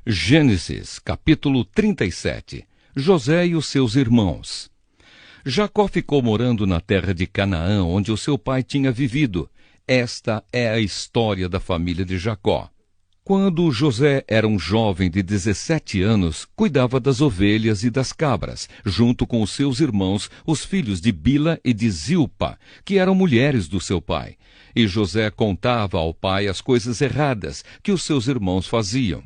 Gênesis, capítulo 37. José e os seus irmãos. Jacó ficou morando na terra de Canaã, onde o seu pai tinha vivido. Esta é a história da família de Jacó. Quando José era um jovem de 17 anos, cuidava das ovelhas e das cabras, junto com os seus irmãos, os filhos de Bila e de Zilpa, que eram mulheres do seu pai. E José contava ao pai as coisas erradas que os seus irmãos faziam.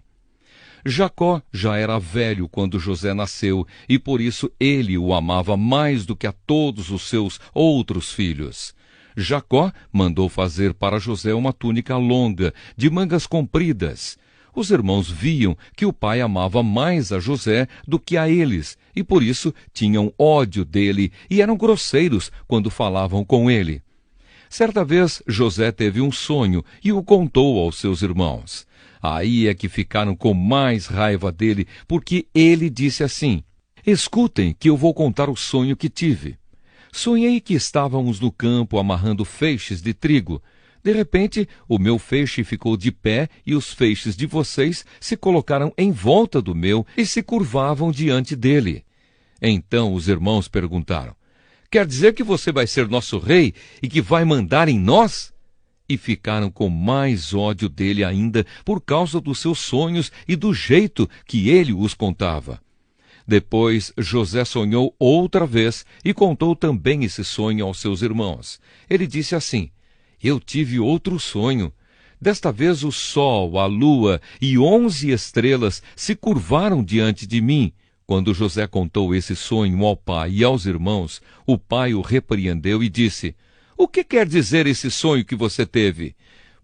Jacó já era velho quando José nasceu, e por isso ele o amava mais do que a todos os seus outros filhos. Jacó mandou fazer para José uma túnica longa, de mangas compridas. Os irmãos viam que o pai amava mais a José do que a eles, e por isso tinham ódio dele e eram grosseiros quando falavam com ele. Certa vez, José teve um sonho e o contou aos seus irmãos. Aí é que ficaram com mais raiva dele, porque ele disse assim: "Escutem que eu vou contar o sonho que tive. Sonhei que estávamos no campo amarrando feixes de trigo. De repente, o meu feixe ficou de pé e os feixes de vocês se colocaram em volta do meu e se curvavam diante dele." Então os irmãos perguntaram: "Quer dizer que você vai ser nosso rei e que vai mandar em nós?" E ficaram com mais ódio dele ainda por causa dos seus sonhos e do jeito que ele os contava. Depois José sonhou outra vez e contou também esse sonho aos seus irmãos. Ele disse assim: "Eu tive outro sonho. Desta vez o sol, a lua e 11 estrelas se curvaram diante de mim." Quando José contou esse sonho ao pai e aos irmãos, o pai o repreendeu e disse: "O que quer dizer esse sonho que você teve?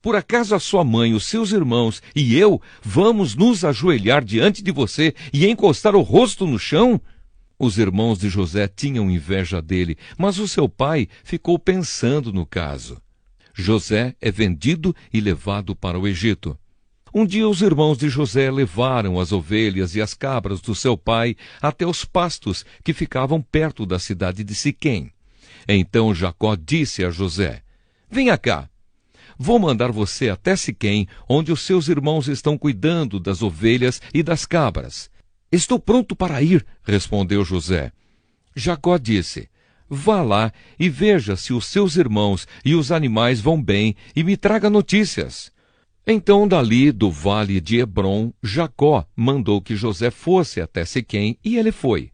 Por acaso a sua mãe, os seus irmãos e eu vamos nos ajoelhar diante de você e encostar o rosto no chão?" Os irmãos de José tinham inveja dele, mas o seu pai ficou pensando no caso. José é vendido e levado para o Egito. Um dia os irmãos de José levaram as ovelhas e as cabras do seu pai até os pastos que ficavam perto da cidade de Siquém. Então Jacó disse a José: "Venha cá. Vou mandar você até Siquém, onde os seus irmãos estão cuidando das ovelhas e das cabras." "Estou pronto para ir", respondeu José. Jacó disse: "Vá lá e veja se os seus irmãos e os animais vão bem e me traga notícias." Então, dali do vale de Hebrom, Jacó mandou que José fosse até Siquém e ele foi.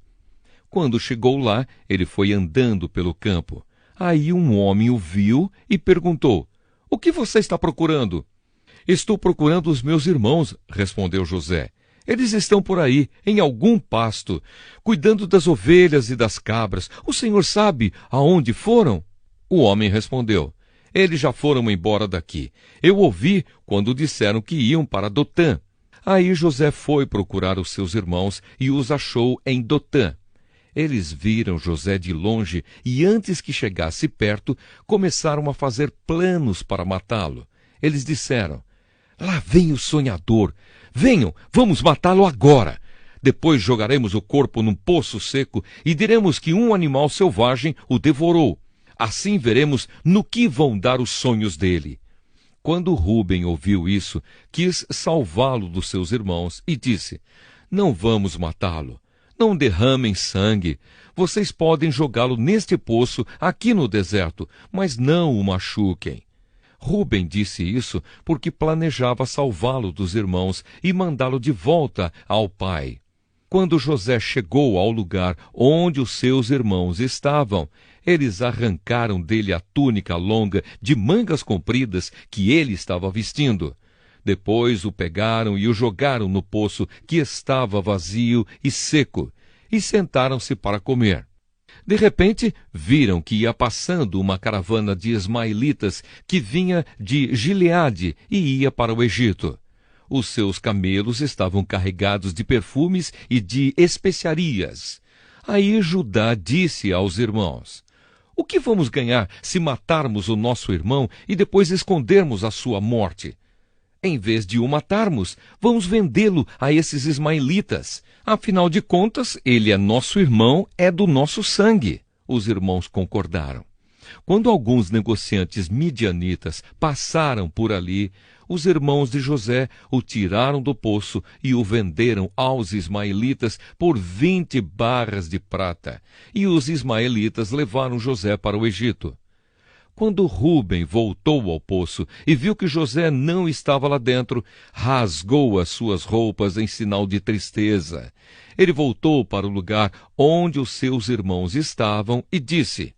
Quando chegou lá, ele foi andando pelo campo. Aí um homem o viu e perguntou: "O que você está procurando?" "Estou procurando os meus irmãos", respondeu José. "Eles estão por aí, em algum pasto, cuidando das ovelhas e das cabras. O senhor sabe aonde foram?" O homem respondeu: "Eles já foram embora daqui. Eu ouvi quando disseram que iam para Dotã." Aí José foi procurar os seus irmãos e os achou em Dotã. Eles viram José de longe e, antes que chegasse perto, começaram a fazer planos para matá-lo. Eles disseram: "Lá vem o sonhador. Venham, vamos matá-lo agora. Depois jogaremos o corpo num poço seco e diremos que um animal selvagem o devorou. Assim veremos no que vão dar os sonhos dele." Quando Rúben ouviu isso, quis salvá-lo dos seus irmãos e disse: "Não vamos matá-lo. Não derramem sangue. Vocês podem jogá-lo neste poço aqui no deserto, mas não o machuquem." Rúben disse isso porque planejava salvá-lo dos irmãos e mandá-lo de volta ao pai. Quando José chegou ao lugar onde os seus irmãos estavam, eles arrancaram dele a túnica longa de mangas compridas que ele estava vestindo. Depois o pegaram e o jogaram no poço que estava vazio e seco, e sentaram-se para comer. De repente, viram que ia passando uma caravana de ismaelitas que vinha de Gileade e ia para o Egito. Os seus camelos estavam carregados de perfumes e de especiarias. Aí Judá disse aos irmãos: "O que vamos ganhar se matarmos o nosso irmão e depois escondermos a sua morte? Em vez de o matarmos, vamos vendê-lo a esses ismaelitas. Afinal de contas, ele é nosso irmão, é do nosso sangue." Os irmãos concordaram. Quando alguns negociantes midianitas passaram por ali, os irmãos de José o tiraram do poço e o venderam aos ismaelitas por 20 barras de prata. E os ismaelitas levaram José para o Egito. Quando Rúben voltou ao poço e viu que José não estava lá dentro, rasgou as suas roupas em sinal de tristeza. Ele voltou para o lugar onde os seus irmãos estavam e disse: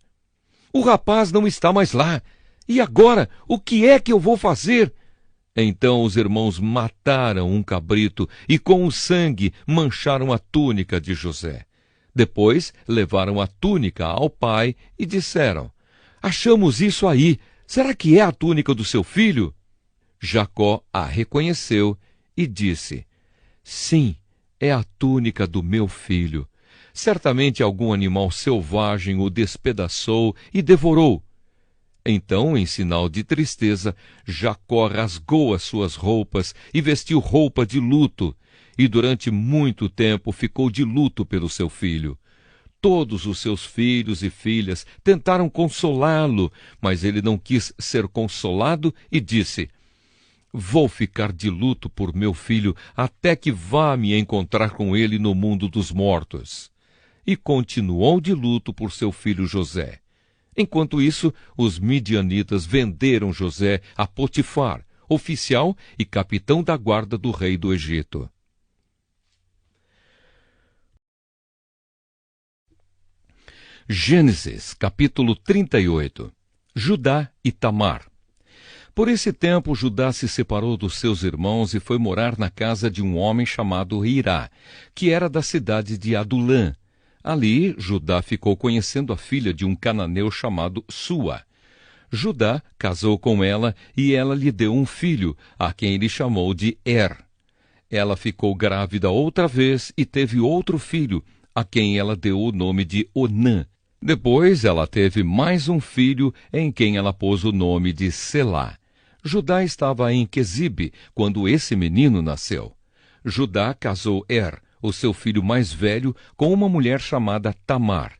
"O rapaz não está mais lá. E agora, o que é que eu vou fazer?" Então os irmãos mataram um cabrito e com o sangue mancharam a túnica de José. Depois levaram a túnica ao pai e disseram: "Achamos isso aí. Será que é a túnica do seu filho?" Jacó a reconheceu e disse: "Sim, é a túnica do meu filho. Certamente algum animal selvagem o despedaçou e devorou." Então, em sinal de tristeza, Jacó rasgou as suas roupas e vestiu roupa de luto, e durante muito tempo ficou de luto pelo seu filho. Todos os seus filhos e filhas tentaram consolá-lo, mas ele não quis ser consolado e disse: "Vou ficar de luto por meu filho até que vá me encontrar com ele no mundo dos mortos." E continuou de luto por seu filho José. Enquanto isso, os midianitas venderam José a Potifar, oficial e capitão da guarda do rei do Egito. Gênesis, capítulo 38. Judá e Tamar. Por esse tempo, Judá se separou dos seus irmãos e foi morar na casa de um homem chamado Hirá, que era da cidade de Adulã. Ali, Judá ficou conhecendo a filha de um cananeu chamado Sua. Judá casou com ela e ela lhe deu um filho, a quem ele chamou de Ela ficou grávida outra vez e teve outro filho, a quem ela deu o nome de Onã. Depois ela teve mais um filho, em quem ela pôs o nome de Selá. Judá estava em Quezibe quando esse menino nasceu. Judá casou o seu filho mais velho, com uma mulher chamada Tamar.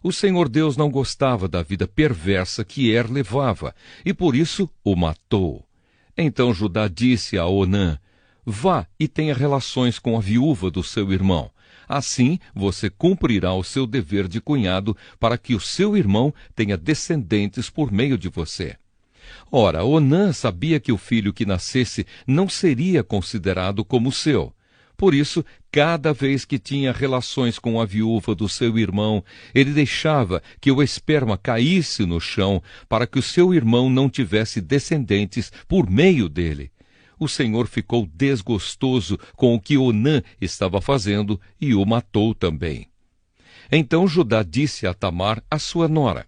O Senhor Deus não gostava da vida perversa que levava, e por isso o matou. Então Judá disse a Onã: "Vá e tenha relações com a viúva do seu irmão. Assim você cumprirá o seu dever de cunhado para que o seu irmão tenha descendentes por meio de você." Ora, Onã sabia que o filho que nascesse não seria considerado como seu. Por isso, cada vez que tinha relações com a viúva do seu irmão, ele deixava que o esperma caísse no chão para que o seu irmão não tivesse descendentes por meio dele. O Senhor ficou desgostoso com o que Onã estava fazendo e o matou também. Então Judá disse a Tamar, a sua nora: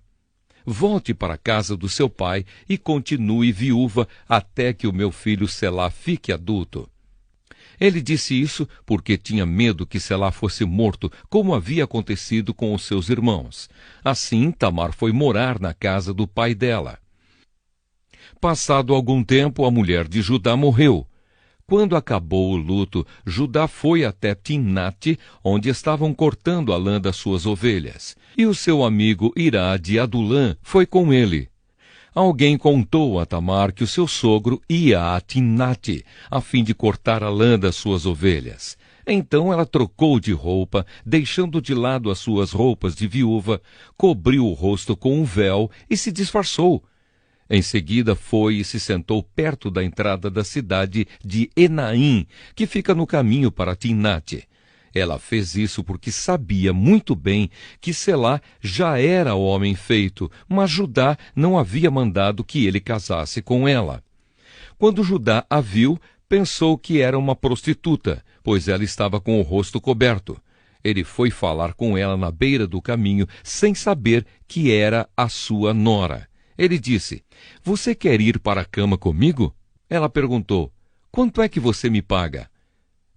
"Volte para a casa do seu pai e continue viúva até que o meu filho Selá fique adulto." Ele disse isso porque tinha medo que Selá fosse morto, como havia acontecido com os seus irmãos. Assim, Tamar foi morar na casa do pai dela. Passado algum tempo, a mulher de Judá morreu. Quando acabou o luto, Judá foi até Timnate, onde estavam cortando a lã das suas ovelhas. E o seu amigo Hirá de Adulã foi com ele. Alguém contou a Tamar que o seu sogro ia a Timnate, a fim de cortar a lã das suas ovelhas. Então ela trocou de roupa, deixando de lado as suas roupas de viúva, cobriu o rosto com um véu e se disfarçou. Em seguida foi e se sentou perto da entrada da cidade de Enaim, que fica no caminho para Timnate. Ela fez isso porque sabia muito bem que Selá já era homem feito, mas Judá não havia mandado que ele casasse com ela. Quando Judá a viu, pensou que era uma prostituta, pois ela estava com o rosto coberto. Ele foi falar com ela na beira do caminho, sem saber que era a sua nora. Ele disse: "Você quer ir para a cama comigo?" Ela perguntou: "Quanto é que você me paga?"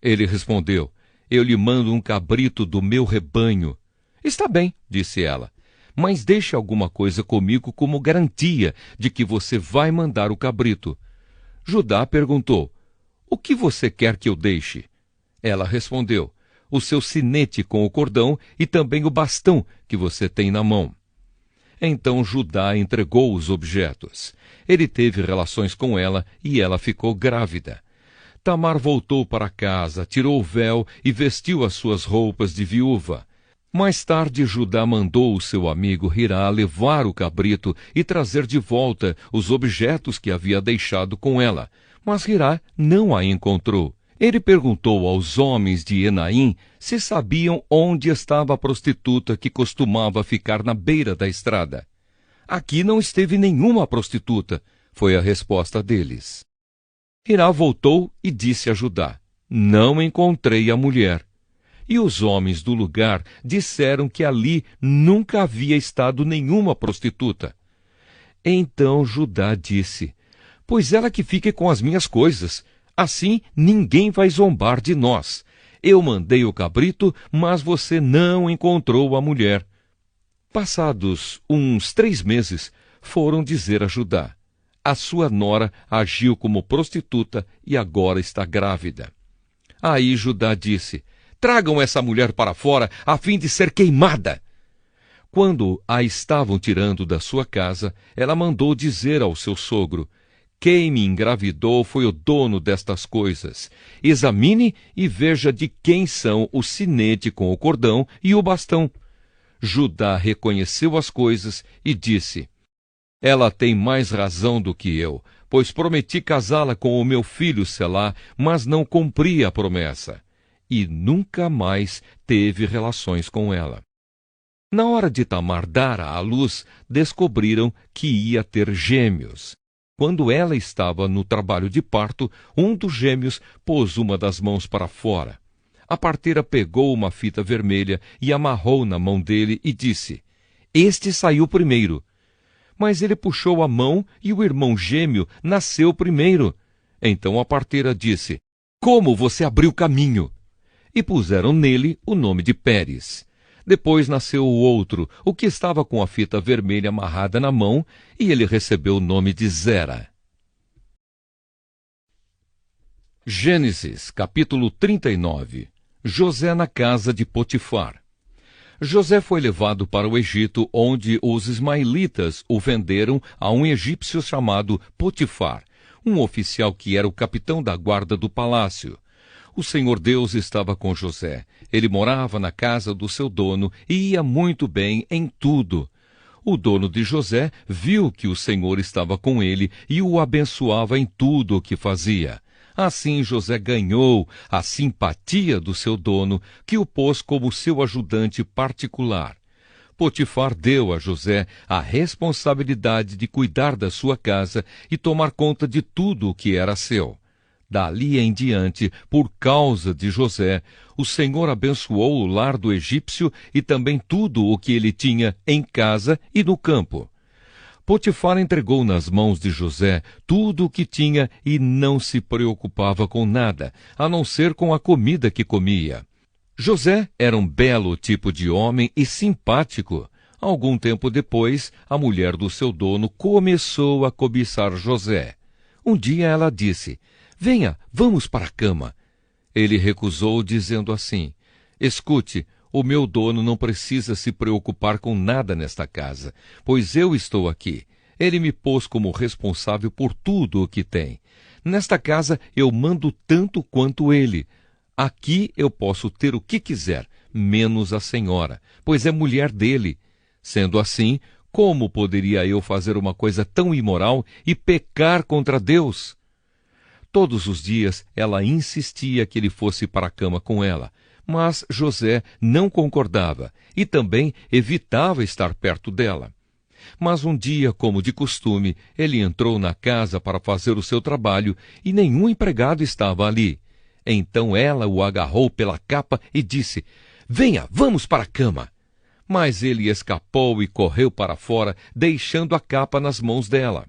Ele respondeu: "Eu lhe mando um cabrito do meu rebanho." "Está bem," disse ela, "mas deixe alguma coisa comigo como garantia de que você vai mandar o cabrito." Judá perguntou: "O que você quer que eu deixe?" Ela respondeu: "O seu sinete com o cordão e também o bastão que você tem na mão." Então Judá entregou os objetos. Ele teve relações com ela e ela ficou grávida. Tamar voltou para casa, tirou o véu e vestiu as suas roupas de viúva. Mais tarde, Judá mandou o seu amigo Hirá levar o cabrito e trazer de volta os objetos que havia deixado com ela. Mas Hirá não a encontrou. Ele perguntou aos homens de Enaim se sabiam onde estava a prostituta que costumava ficar na beira da estrada. Aqui não esteve nenhuma prostituta, foi a resposta deles. Hirá voltou e disse a Judá: não encontrei a mulher. E os homens do lugar disseram que ali nunca havia estado nenhuma prostituta. Então Judá disse: pois ela que fique com as minhas coisas, assim ninguém vai zombar de nós. Eu mandei o cabrito, mas você não encontrou a mulher. Passados uns 3 meses, foram dizer a Judá: a sua nora agiu como prostituta e agora está grávida. Aí Judá disse: tragam essa mulher para fora, a fim de ser queimada. Quando a estavam tirando da sua casa, ela mandou dizer ao seu sogro: quem me engravidou foi o dono destas coisas. Examine e veja de quem são o sinete com o cordão e o bastão. Judá reconheceu as coisas e disse: ela tem mais razão do que eu, pois prometi casá-la com o meu filho Selá, mas não cumpri a promessa. E nunca mais teve relações com ela. Na hora de Tamar dar à luz, descobriram que ia ter gêmeos. Quando ela estava no trabalho de parto, um dos gêmeos pôs uma das mãos para fora. A parteira pegou uma fita vermelha e amarrou na mão dele e disse: este saiu primeiro. Mas ele puxou a mão e o irmão gêmeo nasceu primeiro. Então a parteira disse: como você abriu caminho? E puseram nele o nome de Pérez. Depois nasceu o outro, o que estava com a fita vermelha amarrada na mão, e ele recebeu o nome de Zera. Gênesis, capítulo 39. José na casa de Potifar. José foi levado para o Egito, onde os ismaelitas o venderam a um egípcio chamado Potifar, um oficial que era o capitão da guarda do palácio. O Senhor Deus estava com José. Ele morava na casa do seu dono e ia muito bem em tudo. O dono de José viu que o Senhor estava com ele e o abençoava em tudo o que fazia. Assim José ganhou a simpatia do seu dono, que o pôs como seu ajudante particular. Potifar deu a José a responsabilidade de cuidar da sua casa e tomar conta de tudo o que era seu. Dali em diante, por causa de José, o Senhor abençoou o lar do egípcio e também tudo o que ele tinha em casa e no campo. Potifar entregou nas mãos de José tudo o que tinha e não se preocupava com nada, a não ser com a comida que comia. José era um belo tipo de homem e simpático. Algum tempo depois, a mulher do seu dono começou a cobiçar José. Um dia ela disse: venha, vamos para a cama. Ele recusou, dizendo assim: escute, o meu dono não precisa se preocupar com nada nesta casa, pois eu estou aqui. Ele me pôs como responsável por tudo o que tem. Nesta casa eu mando tanto quanto ele. Aqui eu posso ter o que quiser, menos a senhora, pois é mulher dele. Sendo assim, como poderia eu fazer uma coisa tão imoral e pecar contra Deus? Todos os dias ela insistia que ele fosse para a cama com ela, mas José não concordava e também evitava estar perto dela. Mas um dia, como de costume, ele entrou na casa para fazer o seu trabalho e nenhum empregado estava ali. Então ela o agarrou pela capa e disse: venha, vamos para a cama. Mas ele escapou e correu para fora, deixando a capa nas mãos dela.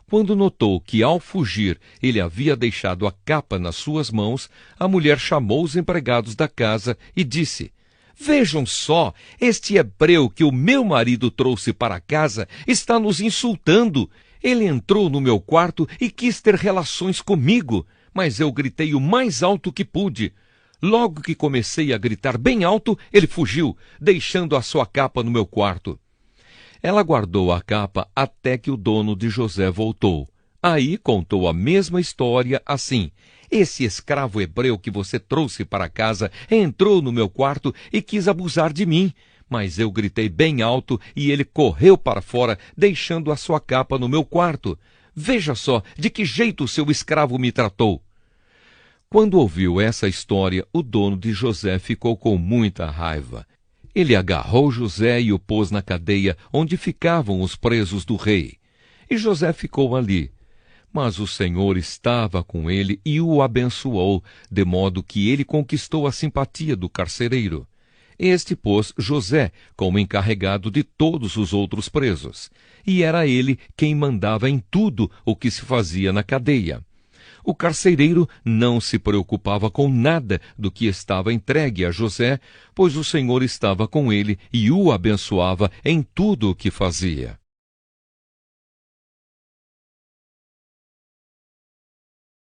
Quando notou que, ao fugir, ele havia deixado a capa nas suas mãos, a mulher chamou os empregados da casa e disse: vejam só, este hebreu que o meu marido trouxe para casa está nos insultando. Ele entrou no meu quarto e quis ter relações comigo, mas eu gritei o mais alto que pude. Logo que comecei a gritar bem alto, ele fugiu, deixando a sua capa no meu quarto. Ela guardou a capa até que o dono de José voltou. Aí contou a mesma história assim: esse escravo hebreu que você trouxe para casa entrou no meu quarto e quis abusar de mim. Mas eu gritei bem alto e ele correu para fora, deixando a sua capa no meu quarto. Veja só de que jeito o seu escravo me tratou. Quando ouviu essa história, o dono de José ficou com muita raiva. Ele agarrou José e o pôs na cadeia onde ficavam os presos do rei. E José ficou ali. Mas o Senhor estava com ele e o abençoou, de modo que ele conquistou a simpatia do carcereiro. Este pôs José como encarregado de todos os outros presos, e era ele quem mandava em tudo o que se fazia na cadeia. O carcereiro não se preocupava com nada do que estava entregue a José, pois o Senhor estava com ele e o abençoava em tudo o que fazia.